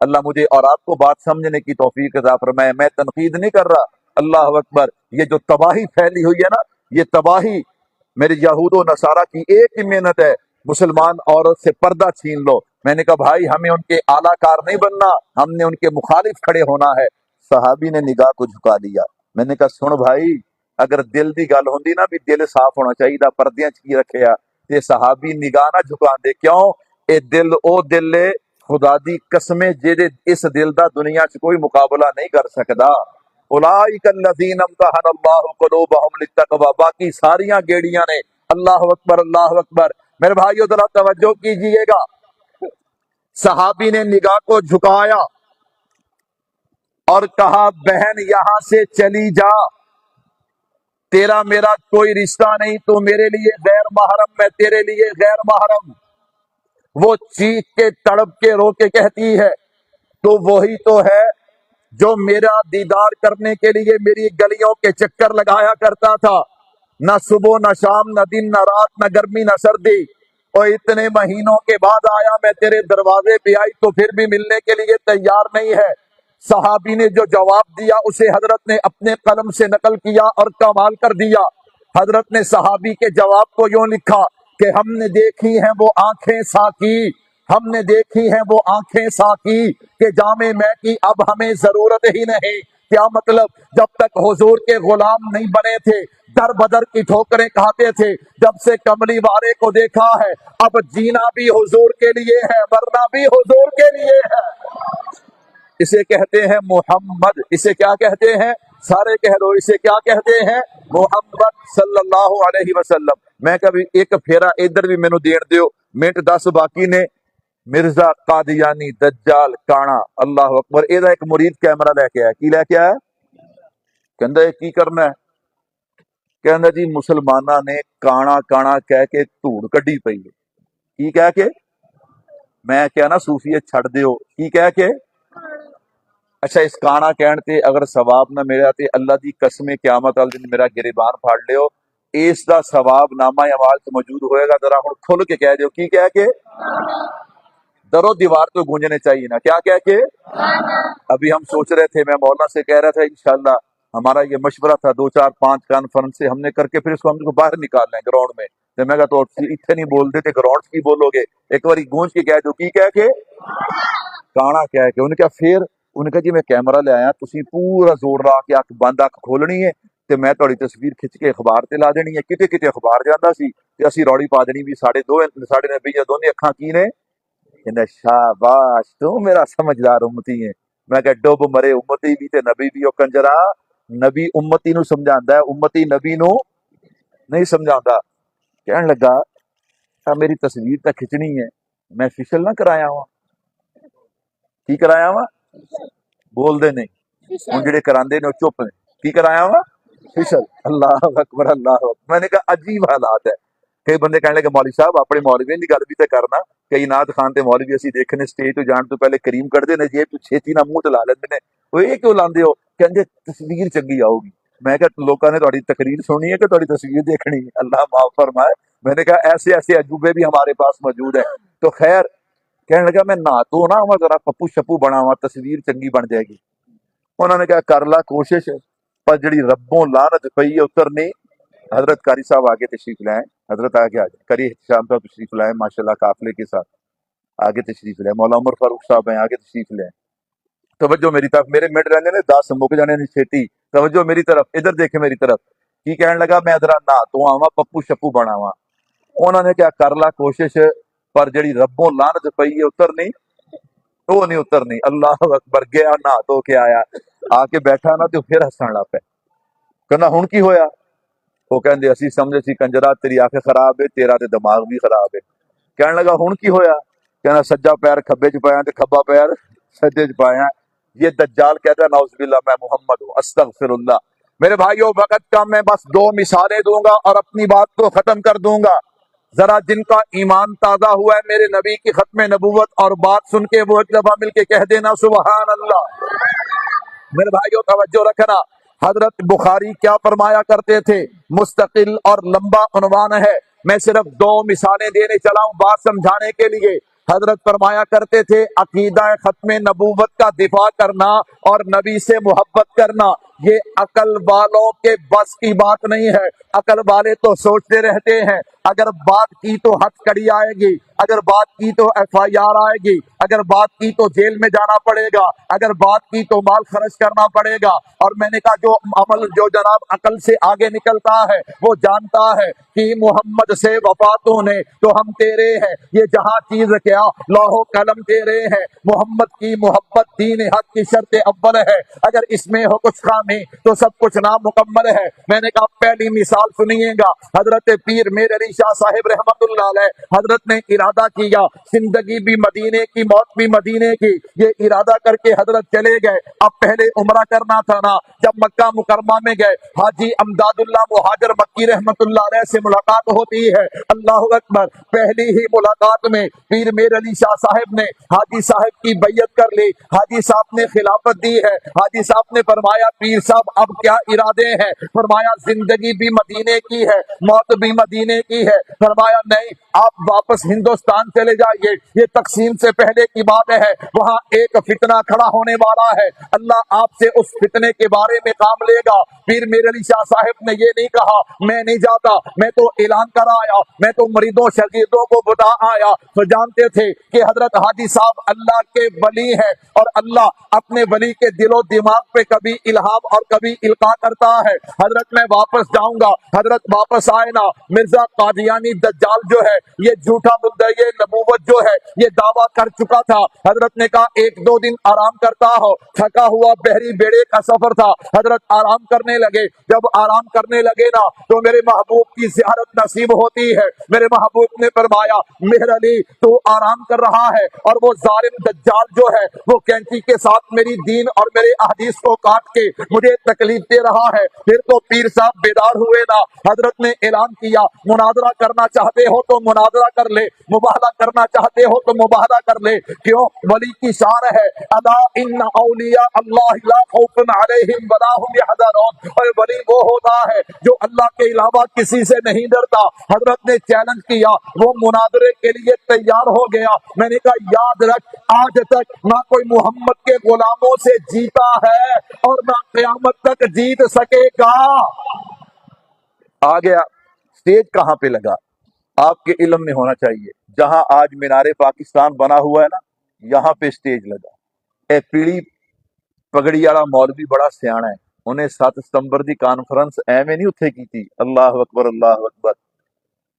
اللہ مجھے اور آپ کو بات سمجھنے کی توفیق عطا فرمائے. میں تنقید نہیں کر رہا. اللہ اکبر. یہ جو تباہی پھیلی ہوئی ہے نا، یہ تباہی میرے یہود و نصارہ کی ایک ہی محنت ہے، مسلمان عورت سے پردہ چھین لو. میں نے کہا بھائی ہمیں ان کے اعلیٰ کار نہیں بننا، ہم نے ان کے مخالف کھڑے ہونا ہے. صحابی نے نگاہ کو جھکا دیا. میں نے کہا سن بھائی، اگر دل دی گل ہوندی نا بھی دل صاف ہونا چاہیے دا پردیاں چکی رکھے تے صحابی نگاہ نہ جھکان دے. کیوں؟ اے دل او دل ہے خدا دی قسمیں جہدے اس دل دا دنیا چ کوئی مقابلہ نہیں کر سکدا. اولئک الذین امتحن اللہ قلوبہم للتقوی. باقی ساریاں گیڑیاں نے. اللہ اکبر اللہ اکبر. میرے بھائیو ذرا توجہ کیجئے گا. صحابی نے نگاہ کو جھکایا اور کہا بہن یہاں سے چلی جا، تیرا میرا کوئی رشتہ نہیں، تو میرے لیے غیر محرم، میں تیرے لیے غیر محرم. وہ چیخ کے تڑپ کے رو کے کہتی ہے تو وہی تو ہے جو میرا دیدار کرنے کے لیے میری گلیوں کے چکر لگایا کرتا تھا، نہ صبح نہ شام نہ دن نہ رات نہ گرمی نہ سردی، اور اتنے مہینوں کے بعد آیا میں تیرے دروازے پہ آئی تو پھر بھی ملنے کے لیے تیار نہیں ہے. صحابی نے جو جواب دیا اسے حضرت نے اپنے قلم سے نقل کیا اور کمال کر دیا. حضرت نے صحابی کے جواب کو یوں لکھا کہ ہم نے دیکھی ہیں وہ آنکھیں ساقی، ہم نے دیکھی ہیں وہ آنکھیں ساقی کہ جامے میں کی اب ہمیں ضرورت ہی نہیں. کیا مطلب؟ جب تک حضور کے غلام نہیں بنے تھے در بدر کی ٹھوکریں کھاتے تھے، جب سے کملی والے کو دیکھا ہے اب جینا بھی حضور کے لیے ہے، مرنا بھی حضور کے لیے ہے. اسے کہتے ہیں محمد. اسے کیا کہتے ہیں؟ سارے کہہ دو اسے کیا کہتے ہیں؟ محمد صلی اللہ علیہ وسلم. میں کبھی ایک پھیرا ادھر بھی مینوں دین دیو، منٹ 10 باقی نے. مرزا قادیانی دجال کانا. اللہ اکبر. یہ ایک مرید کیمرہ لے کے آیا. کی لے کے آیا؟ کہندا یہ کی کرنا ہے؟ کہندا جی مسلمانہ نے کانا کانا کہہ کے دھوڑ کڈی پئی ہے. کی کہہ کے؟ میں کیا نا صوفیت چھڑ دیو. کی کہہ کے؟ اچھا اس کانا کہن تے اگر ثواب نہ ملیا تے اللہ دی قسم قیامت والے دن میرا گریبان پھاڑ لیو، اس دا ثواب نامہ اعمال تے موجود ہوئے گا. ذرا ہن کھل کے کہہ دیو. کی کہہ کے؟ درو دیوار تو گونجنے چاہیے نا. کیا کہہ کے؟ ابھی ہم سوچ رہے تھے، میں مولانا سے کہہ رہا تھا انشاءاللہ ہمارا یہ مشورہ تھا 2 4 5 کانفرنس سے ہم نے کر کے پھر اس کو ہم کو باہر نکال لیں گراؤنڈ میں. تو میں کہا تو اتنے نہیں بول دیتے گراؤنڈ کی بولو گے، ایک باری گونج کے کہہ دو. کی کہہ کے؟ کانا کہہ کے. انہوں نے کہا پھر؟ انہوں نے کہا جی میں کیمرہ لے آیا، تسی پورا زور لا کے اکھ بند اکھ کھولنی ہے تے میں تہاڈی تصویر کھچ کے اخبار تے لا دینی ہے. کتے کتے اخبار جاندا سی تے اسی روڑی پا دینی بھی ساڈے نبی دی دونوں اکھاں کی نے. کہندا شاباش تو میرا سمجھدار امتی ہے. میں کہ ڈوب مرے امتی بھی تے نبی بھی. او کنجرا نبی امتی نو سمجھاندا ہے، امتی نبی نو نہیں سمجھاندا. کہن لگا میری تصویر تے کھچنی ہے، میں فیشل نہ کرایا ہوا. کی کرایا ہوا؟ بول دے نہیں. ہن جڑے کراندے نے او چپ نے. کی کرایا ہوا؟ فیشل. اللہ اکبر اللہ اکبر. میں نے کہا عجیب حالات ہے. کئی بندے کہنے لگے مولوی صاحب اپنے مولوی دی گل بھی تے کرنا. کئی نعت خان تے مولوی اسی دیکھنے سٹیج تو جان تو پہلے کریم کڈدے نے جیب تو چھیتی نہ منہ تے لا لیندے نے. او یہ کیوں لاندے ہو؟ کہندے تصویر چنگی آؤ گی. میں کہا لوکاں نے تہاڈی تقریر سننی ہے کہ تہاڈی تصویر دیکھنی ہے؟ اللہ معاف فرمائے. میں نے کہا ایسے ایسے عجوبے بھی ہمارے پاس موجود ہیں. تو خیر کہنے لگا میں نہ تو نہ ہوا ذرا پپو شپو بنا ہوا تصویر چنگی بن جائے گی. انہوں نے کہا کر لا کوشش، پر جڑی ربوں لعنت پئی ہے اترنی. حضرت قاری صاحب آگے تشریف لائیں. حضرت آگے آ جائیں. قاری شام صاحب تشریف لائیں ماشاءاللہ قافلے کے ساتھ. آگے تشریف لائیں. مولانا عمر فاروق صاحب ہیں آگے تشریف لائیں. توجہ میری طرف. میرے منٹ رہنے نے 10 مک جانے نے چھیتی. توجہ میری طرف. ادھر دیکھیں میری طرف. کی کہنے لگا میں ذرا نہ تو آواں پپو شپو بناواں. انہوں نے کیا کر لا کوشش، پر جڑی ربوں لعنت پئی ہے اترنی وہ نہیں اترنی. اللہ اکبر. گیا نہ تو کے آیا، آ کے بیٹھا نا تو پھر ہسن لگ پے. کہنا ہن کی ہویا؟ وہ کہندے اسی سمجھے سی کنجرا تیری آنکھ خراب ہے، تیرا تے دماغ بھی خراب ہے. کہنے لگا ہن کی ہویا؟ کہنا سجا پیر کھبے چ پایا تے کھبا پیر سجے چ پایا. یہ دجال کہتا ہے نعوذ باللہ میں محمد ہوں. استغفر اللہ. میرے بھائیو وقت کا میں بس 2 مثالیں دوں گا اور اپنی بات کو ختم کر دوں گا. ذرا جن کا ایمان تازہ ہوا ہے میرے نبی کی ختم نبوت اور بات سن کے وہ ایک دفعہ مل کے کہہ دینا سبحان اللہ. میرے بھائیو توجہ رکھنا. حضرت بخاری کیا فرمایا کرتے تھے؟ مستقل اور لمبا عنوان ہے، میں صرف 2 مثالیں دینے چلا ہوں بات سمجھانے کے لیے. حضرت فرمایا کرتے تھے عقیدہ ختم نبوت کا دفاع کرنا اور نبی سے محبت کرنا یہ عقل والوں کے بس کی بات نہیں ہے۔ عقل والے تو سوچتے رہتے ہیں اگر بات کی تو ہتھ کڑی آئے گی، اگر بات کی تو FIR آئے گی، اگر بات کی تو جیل میں جانا پڑے گا، اگر بات کی تو مال خرچ کرنا پڑے گا۔ اور میں نے کہا جو عمل جو جناب عقل سے آگے نکلتا ہے وہ جانتا ہے کہ محمد سے وفاتوں نے تو ہم تیرے ہیں، یہ جہاں چیز کیا لوح و قلم تیرے ہیں، محمد کی محبت دین حق کی شرط اول ہے، اگر اس میں ہو کچھ خامی تو سب کچھ نامکمل ہے۔ میں نے کہا پہلی مثال سنیے گا، حضرت پیر میر علی شاہ صاحب رحمت اللہ علیہ، حضرت نے ارادہ کیا زندگی بھی مدینے کی موت بھی مدینے کی، یہ ارادہ کر کے حضرت چلے گئے۔ اب پہلے عمرہ کرنا تھا نا، جب مکہ مکرمہ میں گئے حاجی امداد اللہ مہاجر مکی رحمت اللہ علیہ سے ملاقات ہوتی ہے۔ اللہ اکبر، پہلی ہی ملاقات میں پیر میر علی شاہ صاحب نے حاجی صاحب کی بیعت کر لی، حاجی صاحب نے خلافت دی ہے۔ حاجی صاحب نے فرمایا پیر صاحب اب کیا ارادے ہیں؟ فرمایا زندگی بھی مدینے کی ہے، موت بھی مدینے کی ہے۔ فرمایا نہیں، آپ واپس ہندوستان چلے جائیے، یہ تقسیم سے پہلے کی بات ہے، وہاں ایک فتنہ کھڑا ہونے والا ہے، اللہ آپ سے اس فتنے کے بارے میں کام لے گا۔ پیر میر علی شاہ صاحب نے یہ نہیں کہا میں نہیں جاتا، میں تو اعلان کر آیا، میں تو مریدوں شاگردوں کو بتا آیا۔ تو جانتے تھے کہ حضرت حاجی صاحب اللہ کے ولی ہیں اور اللہ اپنے ولی کے دل و دماغ پہ کبھی الہام اور کبھی القاء کرتا ہے۔ حضرت میں واپس جاؤں گا، حضرت واپس آئے نا، مرزا قادیانی دجال جو ہے یہ جھوٹا مدعی نبوت جو ہے یہ دعویٰ کر چکا تھا۔ حضرت نے کہا ایک دو دن آرام کرتا ہو، تھکا ہوا بحری بیڑے کا سفر تھا۔ حضرت آرام کرنے لگے، جب آرام کرنے لگے نا تو میرے محبوب کی زیارت نصیب ہوتی ہے۔ میرے محبوب نے فرمایا مہر علی تو آرام کر رہا ہے اور وہ ظالم دجال جو ہے وہ کینچی کے ساتھ میری دین اور میرے احادیث کو کاٹ کے مجھے تکلیف دے رہا ہے۔ پھر تو پیر صاحب بیدار ہوئے نا، حضرت نے اعلان کیا مناظرہ کرنا چاہتے ہو تو مناظرہ کر لے، مباہلہ کرنا چاہتے ہو تو مباہلہ کر لے۔ کیوں؟ ولی کی شان ہے الا ان اولیاء اللہ لا خوف علیہم ولا هم يحزنون، اور ولی وہ ہوتا ہے جو اللہ کے علاوہ کسی سے نہیں ڈرتا۔ حضرت نے چیلنج کیا، وہ مناظرے کے لیے تیار ہو گیا۔ میں نے کہا یاد رکھ آج تک نہ کوئی محمد کے غلاموں سے جیتا ہے اور نہ قیامت تک جیت سکے گا۔ آ گیا سٹیج کہاں پہ لگا؟ آپ کے علم میں ہونا چاہیے، جہاں آج مینار پاکستان بنا ہوا ہے نا یہاں پہ سٹیج لگا۔ اے پیڑی پگڑی والا مولوی بڑا سیاح ہے، انہیں 7 ستمبر دی کانفرنس ایویں نہیں اتھے کی تھی، اللہ اکبر اللہ اکبر،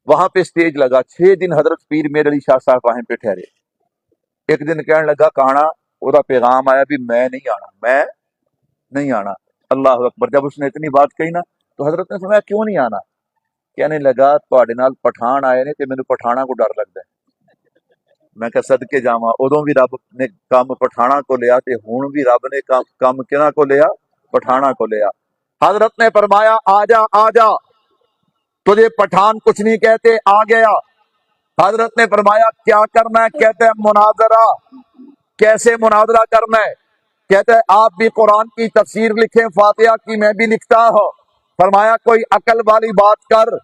وہاں پہ سٹیج لگا۔ 6 دن حضرت پیر میر علی شاہ صاحب وہاں پہ ٹھہرے۔ ایک دن کہنے لگا کہانا وہ پیغام آیا بھی میں نہیں آنا، میں نہیں آنا، اللہ اکبر۔ جب اس نے اتنی بات کہی نا تو حضرت نے فرمایا کیوں نہیں آنا؟ کہنے لگا تواڈے نال پٹھان آئے نے تے مینوں پٹھانا کو ڈر لگدا ہے۔ میں کہ صدقے جاواں، ادوں بھی رب نے کام پٹھانا کو لیا تے ہن بھی رب نے کام کنا کو لیا؟ پٹھانا کو لیا۔ حضرت نے فرمایا آ جا آ جا، تجھے پٹھان کچھ نہیں کہتے، آ گیا۔ حضرت نے فرمایا کیا کرنا ہے؟ کہتے ہیں مناظرہ۔ کیسے مناظرہ کرنا ہے؟ کہتے ہیں آپ بھی قرآن کی تفسیر لکھیں، فاتحہ کی میں بھی لکھتا ہوں۔ فرمایا کوئی عقل والی بات کر،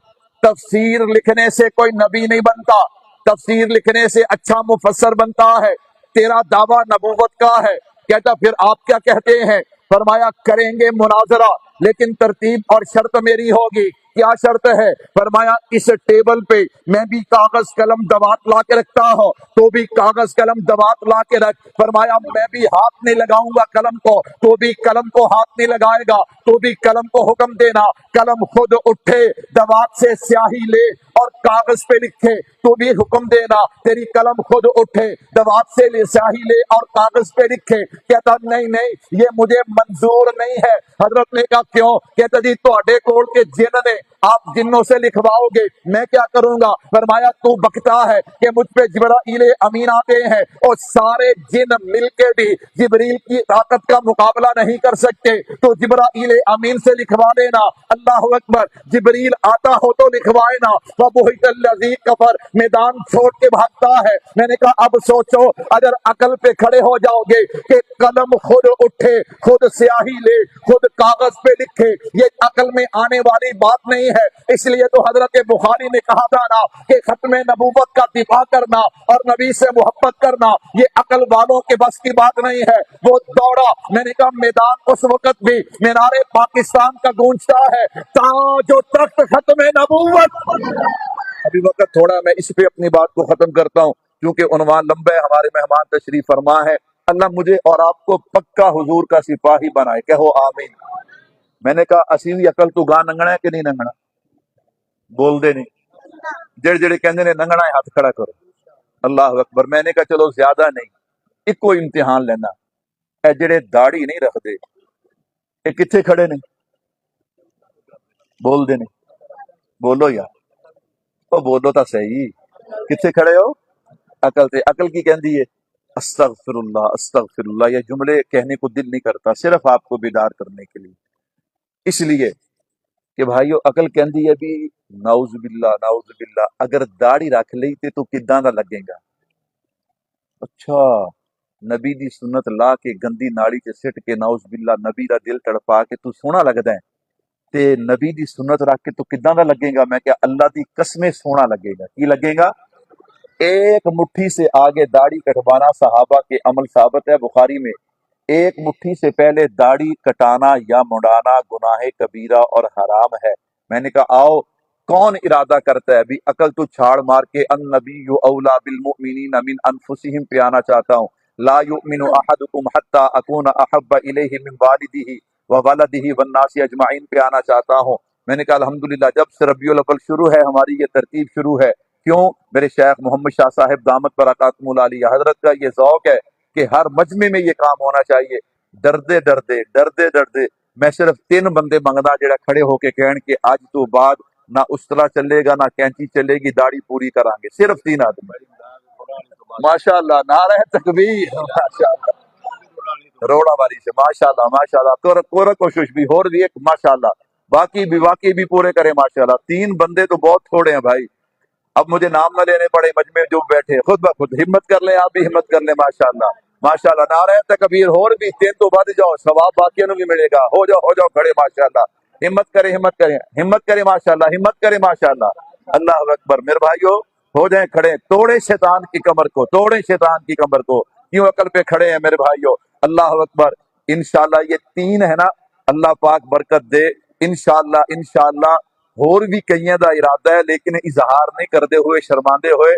تفسیر لکھنے سے کوئی نبی نہیں بنتا، تفسیر لکھنے سے اچھا مفسر بنتا ہے، تیرا دعویٰ نبوت کا ہے۔ کہتا پھر آپ کیا کہتے ہیں؟ فرمایا کریں گے مناظرہ، لیکن ترتیب اور شرط میری ہوگی۔ کیا شرط ہے؟ فرمایا اس ٹیبل پہ میں بھی کاغذ قلم دوات لا کے رکھتا ہوں، تو بھی کاغذ قلم دوات لا کے رکھ۔ فرمایا میں بھی ہاتھ نہیں لگاؤں گا قلم کو، تو بھی قلم کو ہاتھ نہیں لگائے گا، تو بھی قلم کو حکم دینا قلم خود اٹھے، دوات سے سیاہی لے اور کاغذ پہ لکھے، تو بھی حکم دینا تیری قلم خود اٹھے، دوات سے سیاہی لے اور کاغذ پہ لکھے۔ کہتا نہیں نہیں یہ مجھے منظور نہیں ہے۔ حضرت نے کہا کیوں؟ کہتا جی تواڈے کول کے جن نے، آپ جنوں سے لکھواؤ گے، میں کیا کروں گا؟ فرمایا تو بکتا ہے کہ مجھ پہ جبرائیل امین آتے ہیں اور سارے جن مل کے بھی جبریل کی طاقت کا مقابلہ نہیں کر سکتے، تو جبرائیل امین سے لکھوا لینا۔ اللہ اکبر، جبریل آتا ہو تو لکھوائے نا۔ وَبُہِتَ الَّذِي کفر، میدان چھوڑ کے بھاگتا ہے۔ میں نے کہا اب سوچو اگر عقل پہ کھڑے ہو جاؤ گے کہ قلم خود اٹھے، خود سیاہی لے، خود کاغذ پہ لکھے، یہ عقل میں آنے والی بات نہیں ہے۔ اس لیے تو حضرت بخاری نے کہا تھا نا کہ ختم نبوت کا دفاع کرنا اور نبی سے محبت کرنا یہ عقل والوں کے بس کی بات نہیں ہے۔ وہ دوڑا، میں نے کہا میدان اس وقت بھی مینار پاکستان کا گونجتا ہے، تاج و تخت ختم نبوت۔ ابھی وقت تھوڑا، میں اس پہ اپنی بات کو ختم کرتا ہوں کیونکہ عنوان لمبا ہے، ہمارے مہمان تشریف فرما ہے۔ اللہ مجھے اور آپ کو پکا حضور کا سپاہی بنائے، کہو آمین۔ میں نے کہا اسی بھی عقل تو گاں ننگنا ہے کہ نہیں ننگنا؟ بول دے نہیں، جڑے جڑے کہندے نے ننگنا ہے ہاتھ کھڑا کرو۔ اللہ اکبر۔ میں نے کہا چلو زیادہ نہیں، ایک امتحان لینا، اے جڑے داڑھی نہیں رکھتے یہ کتنے کھڑے نے؟ بول دے نہیں، بولو یار، تو بولو تا صحیح، کتنے کھڑے ہو؟ عقل سے۔ عقل کی کہندی ہے استغفر اللہ استغفر اللہ، یہ جملے کہنے کو دل نہیں کرتا، صرف آپ کو بیدار کرنے کے لیے، اس لیے کہ بھائیو عقل کہندی ہے بھی نعوذ باللہ نعوذ باللہ، اگر داڑھی رکھ لی تے تو کداں دا لگے گا؟ اچھا، نبی دی سنت لا کے گندی ناڑی تے سٹ کے نعوذ باللہ نبی دا دل تڑپا کے تو سونا لگدا ہے، تے نبی دی سنت رکھ کے تو کداں دا لگے گا؟ میں کیا اللہ دی قسمیں سونا لگے گا۔ کی لگے گا؟ ایک مٹھی سے آگے داڑھی کٹوانا صحابہ کے عمل ثابت ہے بخاری میں، ایک مٹھی سے پہلے داڑھی کٹانا یا مڈانا گناہ کبیرہ اور حرام ہے۔ میں نے کہا آؤ کون ارادہ کرتا ہے بھی عقل تو چھاڑ مار کے النبی اولا بالمؤمنین من انفسہم پہ آنا چاہتا ہوں۔ لا یؤمن احدکم حتی اکون احب الیہ من والدہ وولدہ والناس اجمعین پہ آنا چاہتا ہوں۔ میں نے کہا الحمدللہ جب سے ربیع الاول شروع ہے ہماری یہ ترتیب شروع ہے۔ کیوں؟ میرے شیخ محمد شاہ صاحب دامت برکاتہم العالیہ حضرت کا یہ ذوق ہے کہ ہر مجمع میں یہ کام ہونا چاہیے۔ ڈردے ڈردے ڈردے ڈردے میں صرف 3 بندے منگدا جڑا کھڑے ہو کے کہن کہ اج تو بعد نہ اسطرا چلے گا نہ کینچی چلے گی، داڑھی پوری کران گے، صرف 3 آدمی۔ ماشاء اللہ، نعرہ تکبیر، ماشاء اللہ، روڑا والی سے ماشاء اللہ ماشاء اللہ، کور کوشش بھی اور بھی ایک ماشاء اللہ، باقی بھی پورے کرے ماشاء اللہ۔ 3 بندے تو بہت تھوڑے ہیں بھائی، اب مجھے نام نہ لینے پڑے، مجمع میں جو بیٹھے خود بخود ہمت کر لیں، آپ بھی ہمت کر لیں ماشاء اللہ ماشاء اللہ۔ نعرہ تکبیر، اور بھی 3 تو بڑھ جاؤ، ثواب باقیوں کو بھی ملے گا، ہو جاؤ کھڑے ماشاء اللہ، ہمت کرے ماشاء اللہ، ہمت کرے ماشاء اللہ۔ اللہ اکبر۔ میرے بھائیو ہو جائیں کھڑے، توڑے شیطان کی کمر کو، توڑے شیطان کی کمر کو، کیوں عقل پہ کھڑے ہیں میرے بھائیو؟ اللہ اکبر۔ انشاءاللہ یہ 3 ہے نا، اللہ پاک برکت دے، انشاءاللہ اور بھی کئیاں دا ارادہ ہے لیکن اظہار نہیں کردے ہوئے، شرماندے ہوئے